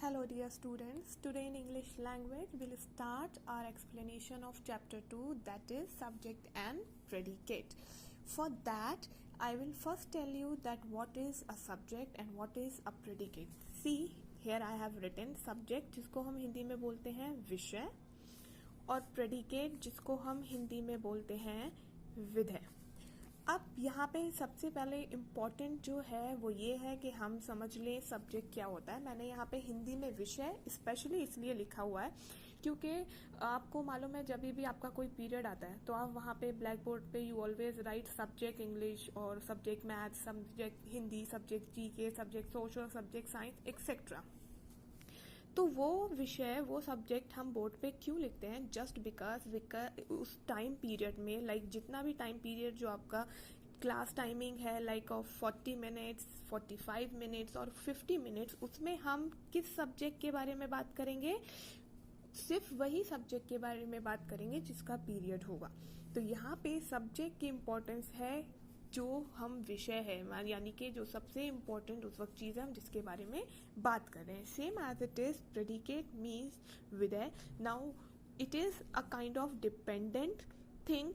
Hello dear students, today in English language we'll start our explanation of chapter 2, that is subject and predicate. For that I will first tell you that what is a subject and what is a predicate. See, here I have written subject जिसको हम हिंदी में बोलते हैं विषय और predicate जिसको हम हिंदी में बोलते हैं विधेय. अब यहाँ पे सबसे पहले इम्पॉर्टेंट जो है वो ये है कि हम समझ लें सब्जेक्ट क्या होता है. मैंने यहाँ पे हिंदी में विषय स्पेशली इसलिए लिखा हुआ है क्योंकि आपको मालूम है जब भी आपका कोई पीरियड आता है तो आप वहाँ पे ब्लैक बोर्ड पे you always write subject English और subject maths, subject Hindi, subject GK, subject social, subject science etcetera. तो वो विषय वो सब्जेक्ट हम बोर्ड पे क्यों लिखते हैं? जस्ट बिकॉज उस टाइम पीरियड में लाइक जितना भी टाइम पीरियड जो आपका क्लास टाइमिंग है लाइक ऑफ 40 मिनट्स, 45 मिनट्स और 50 मिनट्स, उसमें हम किस सब्जेक्ट के बारे में बात करेंगे? सिर्फ वही सब्जेक्ट के बारे में बात करेंगे जिसका पीरियड होगा. तो यहाँ पे सब्जेक्ट की इम्पोर्टेंस है जो हम विषय है यानी कि जो सबसे इम्पोर्टेंट उस वक्त चीज़ है हम जिसके बारे में बात कर रहे हैं. Same as it is predicate means विधेय. Now it is a kind of dependent thing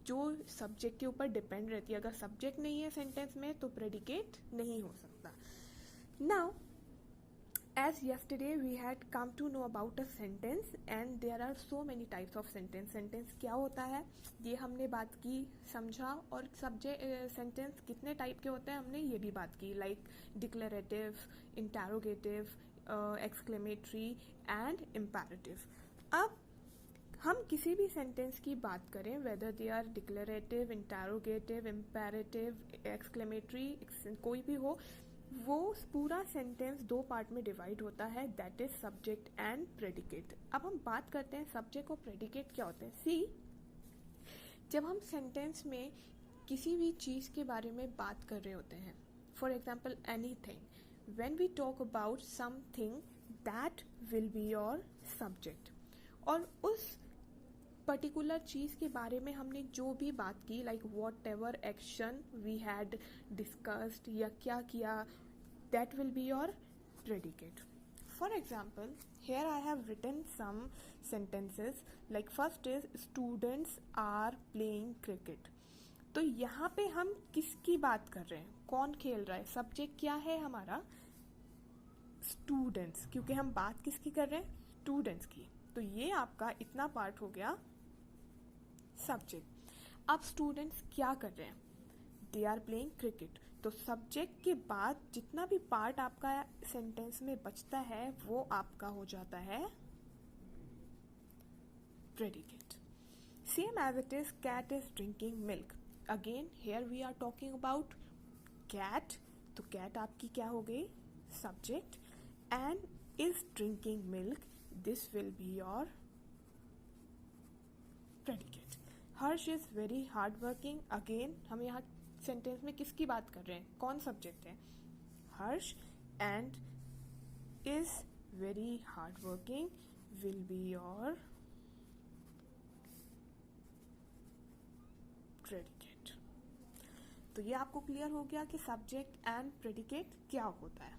जो सब्जेक्ट के ऊपर डिपेंड रहती है. अगर सब्जेक्ट नहीं है सेंटेंस में तो प्रेडिकेट नहीं हो सकता. Now as yesterday we had come to know about a sentence and there are so many types of sentence. sentence क्या होता है ये हमने बात की, समझा. और सब्जेक्ट सेंटेंस कितने टाइप के होते हैं हमने ये भी बात की, like declarative, interrogative, exclamatory and imperative. अब हम किसी भी सेंटेंस की बात करें whether they are declarative, interrogative, imperative, exclamatory, कोई भी हो, वो पूरा सेंटेंस दो पार्ट में डिवाइड होता है, that is subject and predicate. अब हम बात करते हैं सब्जेक्ट और प्रेडिकेट क्या होते हैं. सी, जब हम सेंटेंस में किसी भी चीज के बारे में बात कर रहे होते हैं, for example anything, when we talk about something that will be your subject. और उस पर्टिकुलर चीज के बारे में हमने जो भी बात की, like whatever action we had discussed या क्या किया, that will be your predicate. For example, here I have written some sentences, like first is students are playing cricket. तो यहाँ पे हम किसकी बात कर रहे हैं? कौन खेल रहा है? सब्जेक्ट क्या है हमारा? स्टूडेंट्स, क्योंकि हम बात किसकी कर रहे हैं? स्टूडेंट्स की. तो ये आपका इतना पार्ट हो गया सब्जेक्ट. अब स्टूडेंट्स क्या कर रहे हैं? They are playing cricket. तो सब्जेक्ट के बाद जितना भी पार्ट आपका सेंटेंस में बचता है वो आपका हो जाता है predicate. Same as it is cat is drinking milk. Again here we are talking about cat. तो कैट आपकी क्या हो गई? Subject. And is drinking milk, this will be your predicate. Harsh is very hard working. अगेन हम यहाँ sentence में किसकी बात कर रहे हैं? कौन सब्जेक्ट है? Harsh. And is very hard working will be your predicate. तो ये आपको क्लियर हो गया कि सब्जेक्ट एंड प्रेडिकेट क्या होता है.